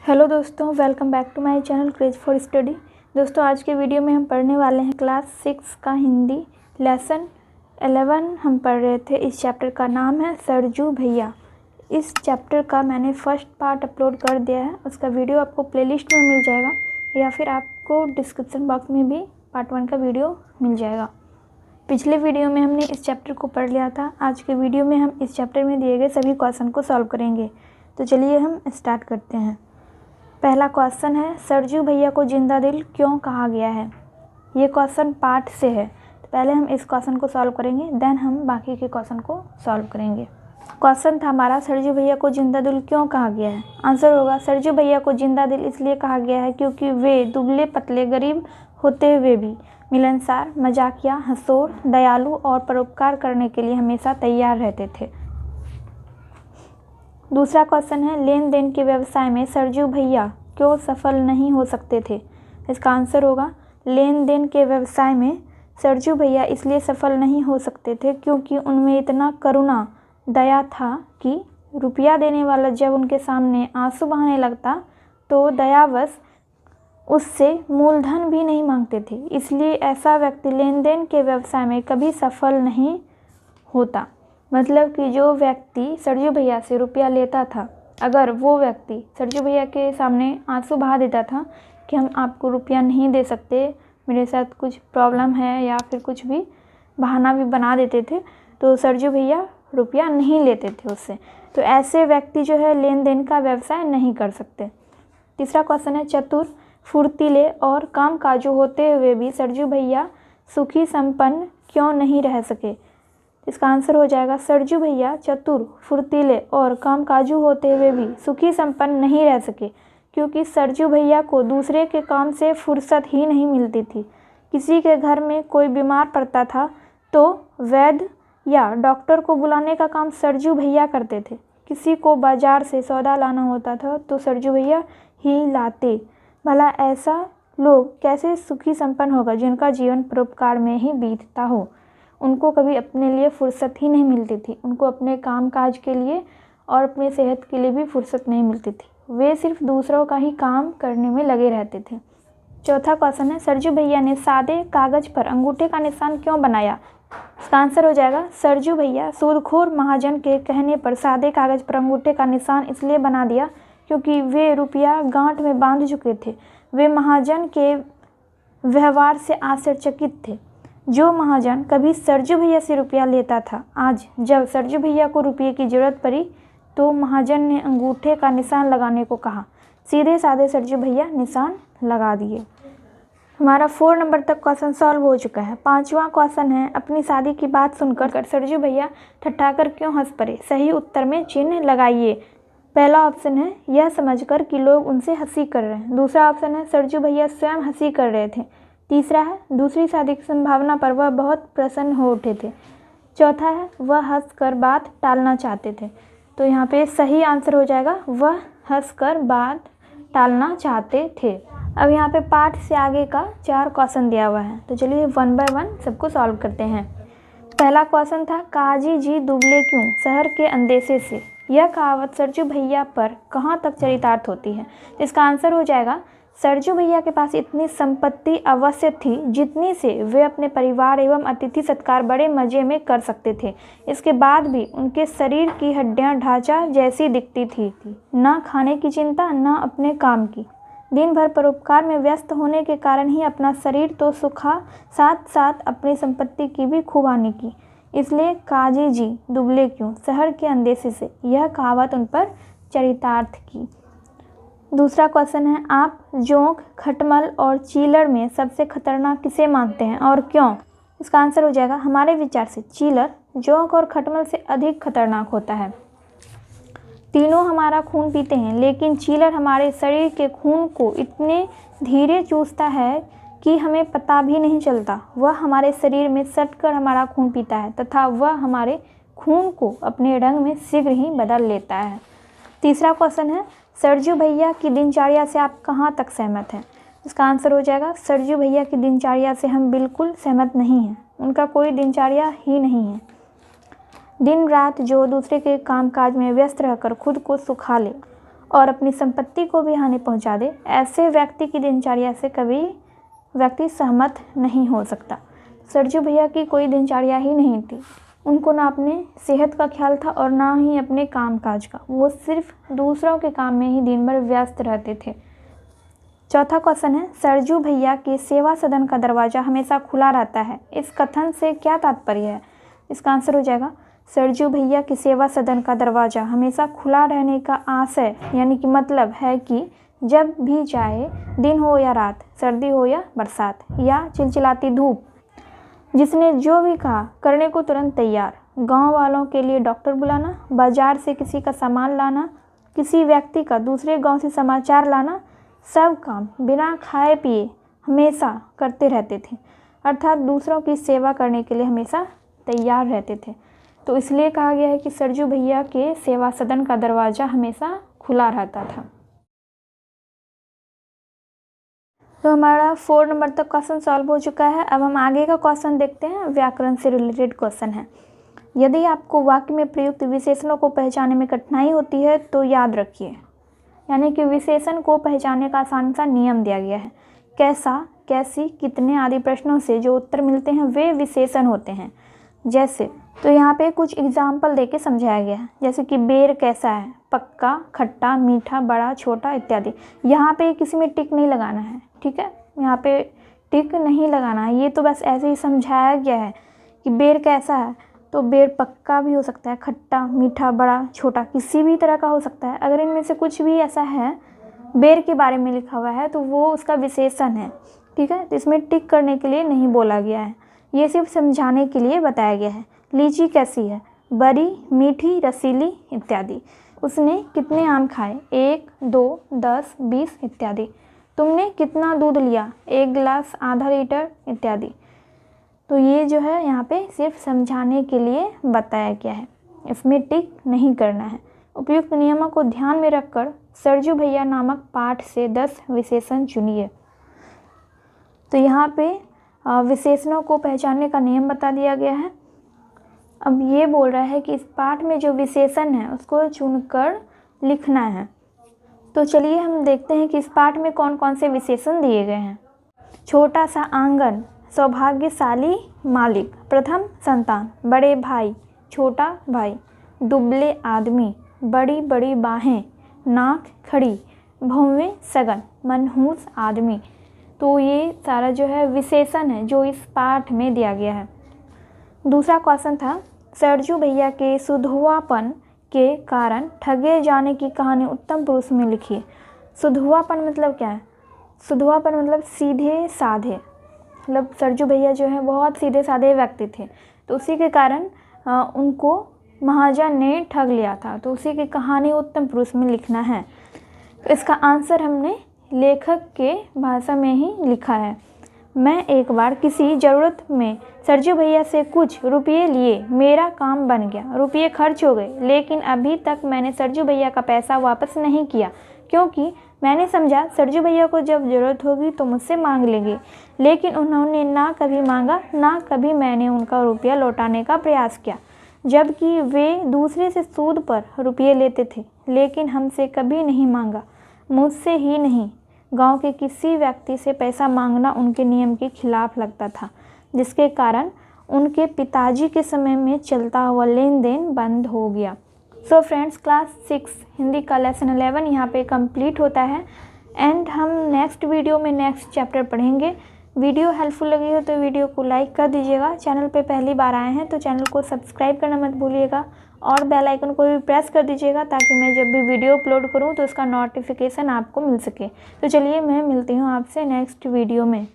Hello दोस्तों, welcome back to my channel craze for study. दोस्तों, आज के वीडियो में हम पढ़ने वाले हैं क्लास 6 का हिंदी लेसन 11 हम पढ़ रहे थे। इस चैप्टर का नाम है सरजू भैया। इस चैप्टर का मैंने फर्स्ट पार्ट अपलोड कर दिया है, उसका वीडियो आपको प्लेलिस्ट में मिल जाएगा या फिर आपको डिस्क्रिप्शन बॉक्स में भी पार्ट 1 का वीडियो मिल जाएगा। पिछले वीडियो में हमने इस चैप्टर को पढ़ लिया था। आज के वीडियो में हम इस चैप्टर में दिए गए सभी क्वेश्चन को सॉल्व करेंगे। तो चलिए हम स्टार्ट करते हैं। पहला क्वेश्चन है, सरजू भैया को जिंदा दिल क्यों कहा गया है। ये क्वेश्चन पार्ट से है, तो पहले हम इस क्वेश्चन को सॉल्व करेंगे, देन हम बाकी के क्वेश्चन को सॉल्व करेंगे। क्वेश्चन था हमारा, सरजू भैया को जिंदा दिल क्यों कहा गया है। आंसर होगा, सरजू भैया को जिंदा दिल इसलिए कहा गया है क्योंकि वे दुबले पतले गरीब होते हुए भी मिलनसार, मजाकिया, हंसोर, दयालु और परोपकार करने के लिए हमेशा तैयार रहते थे। दूसरा क्वेश्चन है, लेन देन के व्यवसाय में सरजू भैया क्यों सफल नहीं हो सकते थे। इसका आंसर होगा, लेन देन के व्यवसाय में सरजू भैया इसलिए सफल नहीं हो सकते थे क्योंकि उनमें इतना करुणा दया था कि रुपया देने वाला जब उनके सामने आंसू बहाने लगता तो दयावश उससे मूलधन भी नहीं मांगते थे। इसलिए ऐसा व्यक्ति लेन देन के व्यवसाय में कभी सफल नहीं होता। मतलब कि जो व्यक्ति सरजू भैया से रुपया लेता था, अगर वो व्यक्ति सरजू भैया के सामने आंसू बहा देता था कि हम आपको रुपया नहीं दे सकते, मेरे साथ कुछ प्रॉब्लम है, या फिर कुछ भी बहाना भी बना देते थे, तो सरजू भैया रुपया नहीं लेते थे उससे। तो ऐसे व्यक्ति जो है लेन देन का व्यवसाय नहीं कर सकते। तीसरा क्वेश्चन है, चतुर, फुर्तीले और कामकाजू होते हुए भी सरजू भैया सुखी संपन्न क्यों नहीं रह सके। इसका आंसर हो जाएगा, सरजू भैया चतुर, फुर्तीले और कामकाजू होते हुए भी सुखी संपन्न नहीं रह सके क्योंकि सरजू भैया को दूसरे के काम से फुर्सत ही नहीं मिलती थी। किसी के घर में कोई बीमार पड़ता था तो वैद्य या डॉक्टर को बुलाने का काम सरजू भैया करते थे। किसी को बाजार से सौदा लाना होता था तो सरजू भैया ही लाते। भला ऐसा लोग कैसे सुखी संपन्न होगा जिनका जीवन परोपकार में ही बीतता हो। उनको कभी अपने लिए फुर्सत ही नहीं मिलती थी। उनको अपने काम काज के लिए और अपनी सेहत के लिए भी फुर्सत नहीं मिलती थी। वे सिर्फ दूसरों का ही काम करने में लगे रहते थे। चौथा क्वेश्चन है, सरजू भैया ने सादे कागज पर अंगूठे का निशान क्यों बनाया। इसका आंसर हो जाएगा, सरजू भैया सूदखोर महाजन के कहने पर सादे कागज पर अंगूठे का निशान इसलिए बना दिया क्योंकि वे रुपया गांठ में बांध चुके थे। वे महाजन के व्यवहार से आश्चर्यचकित थे। जो महाजन कभी सरजू भैया से रुपया लेता था, आज जब सरजू भैया को रुपये की ज़रूरत पड़ी तो महाजन ने अंगूठे का निशान लगाने को कहा। सीधे साधे सरजू भैया निशान लगा दिए। हमारा 4 नंबर तक क्वेश्चन सॉल्व हो चुका है। 5वां क्वेश्चन है, अपनी शादी की बात सुनकर सरजू भैया ठठाकर क्यों हंस पड़े। सही उत्तर में चिन्ह लगाइए। पहला ऑप्शन है, यह समझकर कि लोग उनसे हंसी कर रहे हैं। दूसरा ऑप्शन है, सरजू भैया स्वयं हंसी कर रहे थे। तीसरा है, दूसरी शादी की संभावना पर वह बहुत प्रसन्न हो उठे थे। चौथा है, वह हंसकर बात टालना चाहते थे। तो यहाँ पे सही आंसर हो जाएगा, वह हंसकर बात टालना चाहते थे। अब यहाँ पे पाठ से आगे का 4 क्वेश्चन दिया हुआ है, तो चलिए 1 बाय 1 सबको सॉल्व करते हैं। पहला क्वेश्चन था, काजी जी दुबले क्यों, शहर के अंदेशे से। यह कहावत सरजू भैया पर कहाँ तक चरितार्थ होती है। इसका आंसर हो जाएगा, सरजू भैया के पास इतनी संपत्ति अवश्य थी जितनी से वे अपने परिवार एवं अतिथि सत्कार बड़े मज़े में कर सकते थे। इसके बाद भी उनके शरीर की हड्डियां ढांचा जैसी दिखती थी। ना खाने की चिंता, ना अपने काम की। दिन भर परोपकार में व्यस्त होने के कारण ही अपना शरीर तो सुखा, साथ साथ अपनी संपत्ति की भी खूब हानि की। इसलिए काजी जी दुबले क्यों, शहर के अंदेशे से, यह कहावत उन पर चरितार्थ की। दूसरा क्वेश्चन है, आप जोंक, खटमल और चीलर में सबसे खतरनाक किसे मानते हैं और क्यों। इसका आंसर हो जाएगा, हमारे विचार से चीलर जोंक और खटमल से अधिक खतरनाक होता है। तीनों हमारा खून पीते हैं, लेकिन चीलर हमारे शरीर के खून को इतने धीरे चूसता है कि हमें पता भी नहीं चलता। वह हमारे शरीर में सटकर हमारा खून पीता है तथा वह हमारे खून को अपने रंग में शीघ्र ही बदल लेता है। तीसरा क्वेश्चन है, सरजू भैया की दिनचर्या से आप कहाँ तक सहमत हैं। इसका आंसर हो जाएगा, सरजू भैया की दिनचर्या से हम बिल्कुल सहमत नहीं हैं। उनका कोई दिनचर्या ही नहीं है। दिन रात जो दूसरे के कामकाज में व्यस्त रहकर खुद को सुखा ले और अपनी संपत्ति को भी हानि पहुंचा दे, ऐसे व्यक्ति की दिनचर्या से कभी व्यक्ति सहमत नहीं हो सकता। सरजू भैया की कोई दिनचर्या ही नहीं थी। उनको ना अपने सेहत का ख्याल था और ना ही अपने कामकाज का। वो सिर्फ दूसरों के काम में ही दिन भर व्यस्त रहते थे। चौथा क्वेश्चन है, सरजू भैया के सेवा सदन का दरवाज़ा हमेशा खुला रहता है, इस कथन से क्या तात्पर्य है? इसका आंसर हो जाएगा, सरजू भैया के सेवा सदन का दरवाज़ा हमेशा खुला रहने का आशय यानी कि मतलब है कि जब भी चाहे, दिन हो या रात, सर्दी हो या बरसात या चिलचिलाती धूप, जिसने जो भी कहा करने को तुरंत तैयार। गांव वालों के लिए डॉक्टर बुलाना, बाजार से किसी का सामान लाना, किसी व्यक्ति का दूसरे गांव से समाचार लाना, सब काम बिना खाए पिए हमेशा करते रहते थे, अर्थात दूसरों की सेवा करने के लिए हमेशा तैयार रहते थे। तो इसलिए कहा गया है कि सरजू भैया के सेवा सदन का दरवाज़ा हमेशा खुला रहता था। तो हमारा 4 नंबर तक क्वेश्चन सॉल्व हो चुका है। अब हम आगे का क्वेश्चन देखते हैं। व्याकरण से रिलेटेड क्वेश्चन है। यदि आपको वाक्य में प्रयुक्त विशेषणों को पहचानने में कठिनाई होती है तो याद रखिए, यानी कि विशेषण को पहचानने का आसान सा नियम दिया गया है। कैसा, कैसी, कितने आदि प्रश्नों से जो उत्तर मिलते हैं वे विशेषण होते हैं। जैसे तो यहाँ पे कुछ एग्जाम्पल देके समझाया गया है, जैसे कि बेर कैसा है, पक्का, खट्टा, मीठा, बड़ा, छोटा इत्यादि। यहाँ पे किसी में टिक नहीं लगाना है, ठीक है, यहाँ पे टिक नहीं लगाना है। ये तो बस ऐसे ही समझाया गया है कि बेर कैसा है, तो बेर पक्का भी हो सकता है, खट्टा, मीठा, बड़ा, छोटा, किसी भी तरह का हो सकता है। अगर इनमें से कुछ भी ऐसा है बेर के बारे में लिखा हुआ है तो वो उसका विशेषण है, ठीक है। तो इसमें टिक करने के लिए नहीं बोला गया है, ये सिर्फ समझाने के लिए बताया गया है। लीची कैसी है, बड़ी, मीठी, रसीली इत्यादि। उसने कितने आम खाए, 1, 2, 10, 20 इत्यादि। तुमने कितना दूध लिया, 1 गिलास, आधा लीटर इत्यादि। तो ये जो है यहाँ पे सिर्फ समझाने के लिए बताया गया है, इसमें टिक नहीं करना है। उपयुक्त नियमों को ध्यान में रखकर सरजू भैया नामक पाठ से 10 विशेषण चुनिए। तो यहाँ पे विशेषणों को पहचानने का नियम बता दिया गया है। अब ये बोल रहा है कि इस पाठ में जो विशेषण है उसको चुनकर लिखना है। तो चलिए हम देखते हैं कि इस पाठ में कौन कौन से विशेषण दिए गए हैं। छोटा सा आंगन, सौभाग्यशाली मालिक, प्रथम संतान, बड़े भाई, छोटा भाई, दुबले आदमी, बड़ी बड़ी बाहें, नाक खड़ी, भौवें सगन, मनहूस आदमी। तो ये सारा जो है विशेषण है जो इस पाठ में दिया गया है। दूसरा क्वेश्चन था, सरजू भैया के सुधुआपन के कारण ठगे जाने की कहानी उत्तम पुरुष में लिखिए। सुधुआपन मतलब क्या है? सुधुआपन मतलब सीधे साधे, मतलब सरजू भैया जो है बहुत सीधे साधे व्यक्ति थे, तो उसी के कारण उनको महाजन ने ठग लिया था, तो उसी की कहानी उत्तम पुरुष में लिखना है। तो इसका आंसर हमने लेखक के भाषा में ही लिखा है। मैं एक बार किसी ज़रूरत में सरजू भैया से कुछ रुपये लिए, मेरा काम बन गया, रुपये खर्च हो गए, लेकिन अभी तक मैंने सरजू भैया का पैसा वापस नहीं किया, क्योंकि मैंने समझा सरजू भैया को जब ज़रूरत होगी तो मुझसे मांग लेंगे। लेकिन उन्होंने ना कभी मांगा, ना कभी मैंने उनका रुपया लौटाने का प्रयास किया, जबकि वे दूसरे से सूद पर रुपये लेते थे, लेकिन हमसे कभी नहीं मांगा। मुझसे ही नहीं, गांव के किसी व्यक्ति से पैसा मांगना उनके नियम के खिलाफ लगता था, जिसके कारण उनके पिताजी के समय में चलता हुआ लेन देन बंद हो गया। सो फ्रेंड्स, क्लास 6 हिंदी का लेसन 11 यहाँ पे कंप्लीट होता है एंड हम नेक्स्ट वीडियो में नेक्स्ट चैप्टर पढ़ेंगे। वीडियो हेल्पफुल लगी हो तो वीडियो को लाइक कर दीजिएगा। चैनल पे पहली बार आए हैं तो चैनल को सब्सक्राइब करना मत भूलिएगा और बेल आइकन को भी प्रेस कर दीजिएगा, ताकि मैं जब भी वीडियो अपलोड करूं तो उसका नोटिफिकेशन आपको मिल सके। तो चलिए मैं मिलती हूं आपसे नेक्स्ट वीडियो में।